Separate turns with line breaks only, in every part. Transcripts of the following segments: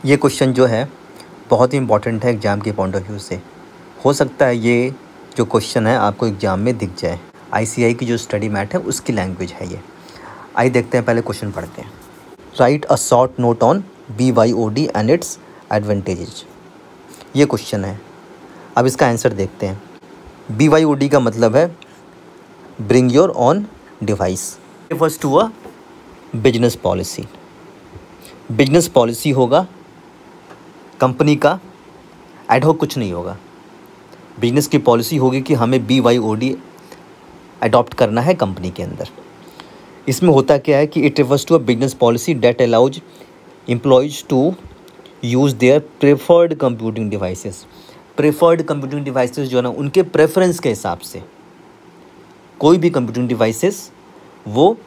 ये क्वेश्चन जो है बहुत ही इम्पॉर्टेंट है एग्ज़ाम के पॉइंट ऑफ व्यू से। हो सकता है ये जो क्वेश्चन है आपको एग्ज़ाम में दिख जाए। आईसीआई की जो स्टडी मैट है उसकी लैंग्वेज है ये। आइए देखते हैं, पहले क्वेश्चन पढ़ते हैं। Right a short note on BYOD and its advantages. ये क्वेश्चन है। अब इसका आंसर देखते हैं। BYOD का मतलब है bring your own device. Refers to a business policy. Business policy होगा कंपनी का, एडहॉक कुछ नहीं होगा। बिजनेस की पॉलिसी होगी कि हमें BYOD अडॉप्ट करना है कंपनी के अंदर। इसमें होता क्या है कि it refers to a business policy that allows employees to use their preferred computing devices. Preferred computing devices जो है ना, उनके प्रेफरेंस के हिसाब से कोई भी कंप्यूटिंग डिवाइसेस वो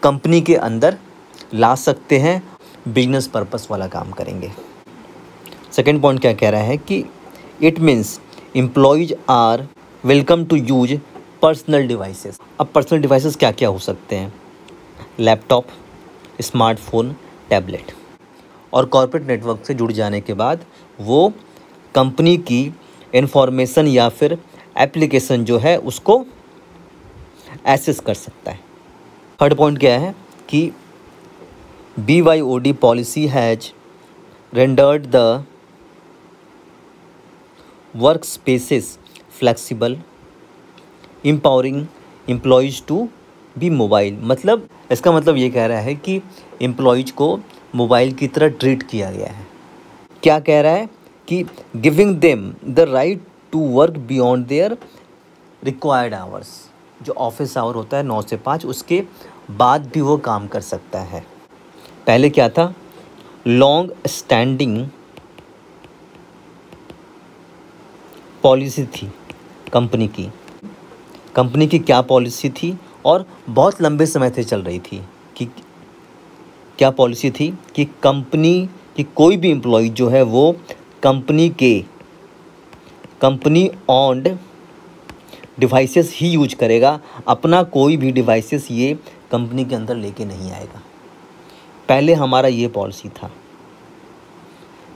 कंपनी के अंदर ला सकते हैं, बिजनेस पर्पस वाला काम करेंगे। सेकेंड पॉइंट क्या कह रहा है कि it means employees are welcome to use personal devices. अब पर्सनल डिवाइसेस क्या क्या हो सकते हैं? Laptop, smartphone, tablet. और कॉर्पोरेट नेटवर्क से जुड़ जाने के बाद वो कंपनी की इंफॉर्मेशन या फिर एप्लीकेशन जो है उसको एक्सेस कर सकता है। थर्ड पॉइंट क्या है कि BYOD policy has rendered the work spaces flexible, empowering employees to be mobile. मतलब इसका मतलब ये कह रहा है कि एम्प्लॉयज़ को मोबाइल की तरह ट्रीट किया गया है। क्या कह रहा है कि giving them the right to work beyond their required hours. जो ऑफिस आवर होता है 9 से 5, उसके बाद भी वो काम कर सकता है। पहले क्या था? लॉन्ग स्टैंडिंग पॉलिसी थी कंपनी की। कंपनी की क्या पॉलिसी थी और बहुत लंबे समय से चल रही थी कि क्या पॉलिसी थी कि कंपनी की कोई भी एम्प्लॉय जो है वो कंपनी ऑन्ड डिवाइसेस ही यूज करेगा। अपना कोई भी डिवाइसेस ये कंपनी के अंदर लेके नहीं आएगा। पहले हमारा ये पॉलिसी था,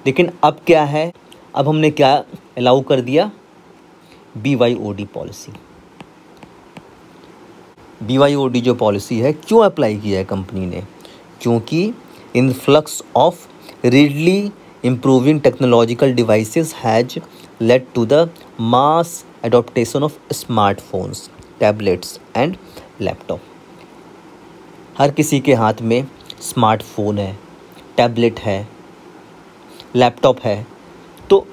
लेकिन अब क्या है? अब हमने क्या अलाउ कर दिया? BYOD policy. BYOD जो पॉलिसी है क्यों अप्लाई किया है कंपनी ने? क्योंकि influx of readily improving technological devices has led to the mass adaptation of smartphones, tablets and laptop. हर किसी के हाथ में स्मार्टफोन है, टैबलेट है, लैपटॉप है, तो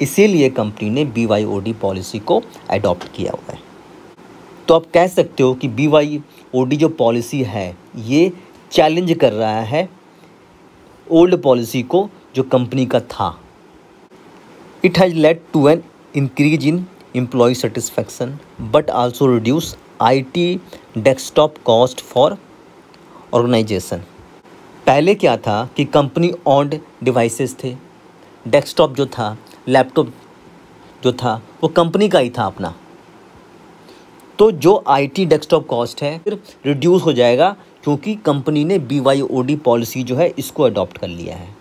इसीलिए कंपनी ने BYOD पॉलिसी को अडॉप्ट किया हुआ है। तो आप कह सकते हो कि BYOD जो पॉलिसी है ये चैलेंज कर रहा है ओल्ड पॉलिसी को जो कंपनी का था। It has led to an increase in employee satisfaction but also reduce IT desktop cost for organization. पहले क्या था कि कंपनी ऑन्ड डिवाइसेस थे, डेस्कटॉप जो था, लैपटॉप जो था वो कंपनी का ही था अपना। तो जो IT डेस्कटॉप कॉस्ट है फिर रिड्यूस हो जाएगा क्योंकि कंपनी ने BYOD पॉलिसी जो है इसको अडॉप्ट कर लिया है।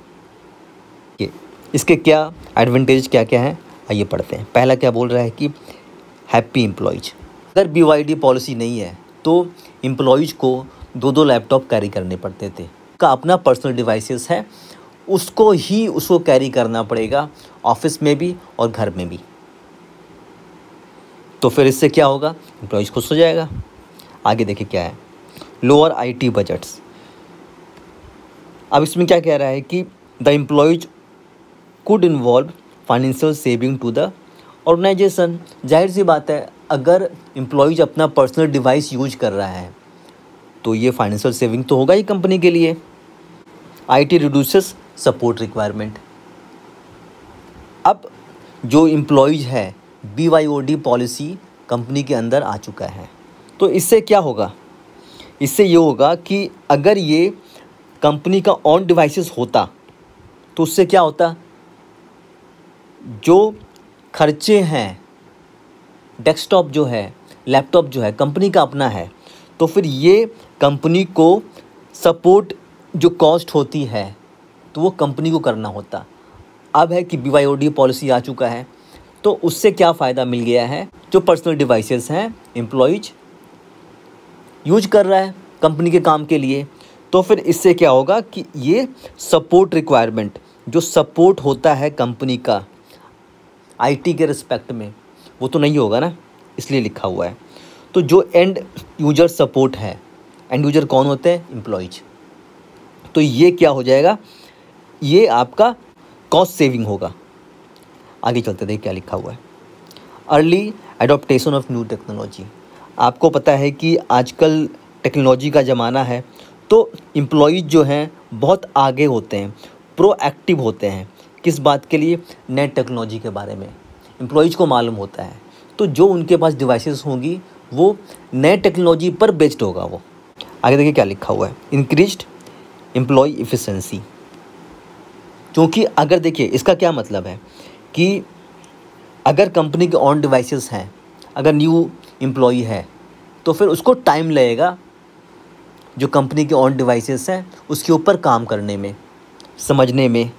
इसके क्या एडवांटेज क्या क्या हैं आइए पढ़ते हैं। पहला क्या बोल रहा है कि हैप्पी एम्प्लॉयज। अगर BYOD पॉलिसी नहीं है तो एम्प्लॉयज़ को 2 लैपटॉप कैरी करने पड़ते थे। का अपना पर्सनल डिवाइसेस है, उसको कैरी करना पड़ेगा ऑफिस में भी और घर में भी। तो फिर इससे क्या होगा? एम्प्लॉयज़ खुश हो जाएगा। आगे देखिए क्या है, लोअर IT बजट्स। अब इसमें क्या कह रहा है कि the employees could involve financial saving to the organization. जाहिर सी बात है, अगर एम्प्लॉयज़ अपना पर्सनल डिवाइस यूज कर रहा है तो ये फाइनेंशियल सेविंग तो होगा ही कंपनी के लिए। IT reduces support requirement. अब जो एम्प्लॉयज़ है BYOD पॉलिसी कंपनी के अंदर आ चुका है, तो इससे क्या होगा? इससे ये होगा कि अगर ये कंपनी का ऑन डिवाइसेस होता तो उससे क्या होता? जो खर्चे हैं, डेस्कटॉप जो है, लैपटॉप जो है कंपनी का अपना है, तो फिर ये कंपनी को सपोर्ट जो कॉस्ट होती है तो वो कंपनी को करना होता। अब है कि BYOD पॉलिसी आ चुका है, तो उससे क्या फ़ायदा मिल गया है, जो पर्सनल डिवाइसेस हैं एम्प्लॉयज यूज कर रहा है कंपनी के काम के लिए, तो फिर इससे क्या होगा कि ये सपोर्ट रिक्वायरमेंट, जो सपोर्ट होता है कंपनी का IT के रिस्पेक्ट में, वो तो नहीं होगा ना, इसलिए लिखा हुआ है। तो जो एंड यूजर सपोर्ट है, एंड यूजर कौन होते हैं, एम्प्लॉयज, तो ये क्या हो जाएगा, ये आपका कॉस्ट सेविंग होगा। आगे चलते देखिए क्या लिखा हुआ है। Early adaptation of new technology. आपको पता है कि आजकल टेक्नोलॉजी का ज़माना है, तो एम्प्लॉयज जो हैं बहुत आगे होते हैं, प्रोएक्टिव होते हैं। किस बात के लिए, नए टेक्नोलॉजी के बारे में एम्प्लॉयज को मालूम होता है, तो जो उनके पास डिवाइसेस होंगी वो नए टेक्नोलॉजी पर बेस्ड होगा वो। आगे देखिए क्या लिखा हुआ है, इंक्रीज्ड एम्प्लॉय एफिशिएंसी। क्योंकि अगर देखिए इसका क्या मतलब है कि अगर कंपनी के ऑन डिवाइसेस हैं, अगर न्यू एम्प्लॉई है, तो फिर उसको टाइम लगेगा जो कंपनी के ऑन डिवाइसेस हैं उसके ऊपर काम करने में, समझने में।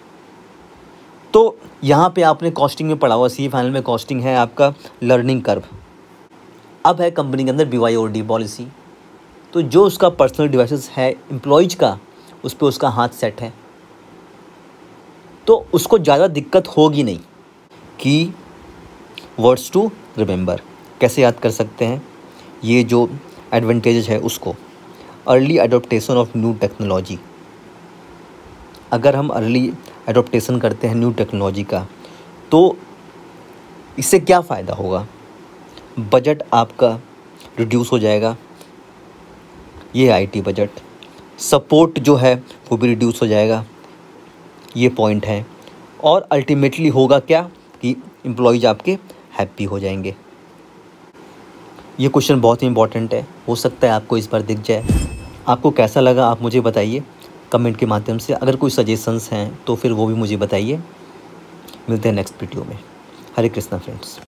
तो यहाँ पे आपने कॉस्टिंग में पढ़ा हुआ, सी फाइनल में कॉस्टिंग है आपका लर्निंग कर्व। अब है कंपनी के अंदर BYOD पॉलिसी, तो जो उसका पर्सनल डिवाइसेस है एम्प्लॉयज का, उस पर उसका हाथ सेट है, तो उसको ज़्यादा दिक्कत होगी नहीं। कि वर्ड्स टू रिमेंबर कैसे याद कर सकते हैं, ये जो एडवांटेज है उसको। Early adaptation of new technology, अगर हम अर्ली एडॉप्टेशन करते हैं न्यू टेक्नोलॉजी का, तो इससे क्या फ़ायदा होगा, बजट आपका रिड्यूस हो जाएगा, ये IT बजट। सपोर्ट जो है वो भी रिड्यूस हो जाएगा, ये पॉइंट है। और अल्टीमेटली होगा क्या कि एम्प्लॉयज आपके हैप्पी हो जाएंगे। ये क्वेश्चन बहुत ही इंपॉर्टेंट है, हो सकता है आपको इस बार दिख जाए। आपको कैसा लगा आप मुझे बताइए कमेंट के माध्यम से। अगर कोई सजेशंस हैं तो फिर वो भी मुझे बताइए। मिलते हैं नेक्स्ट वीडियो में। हरे कृष्णा फ्रेंड्स।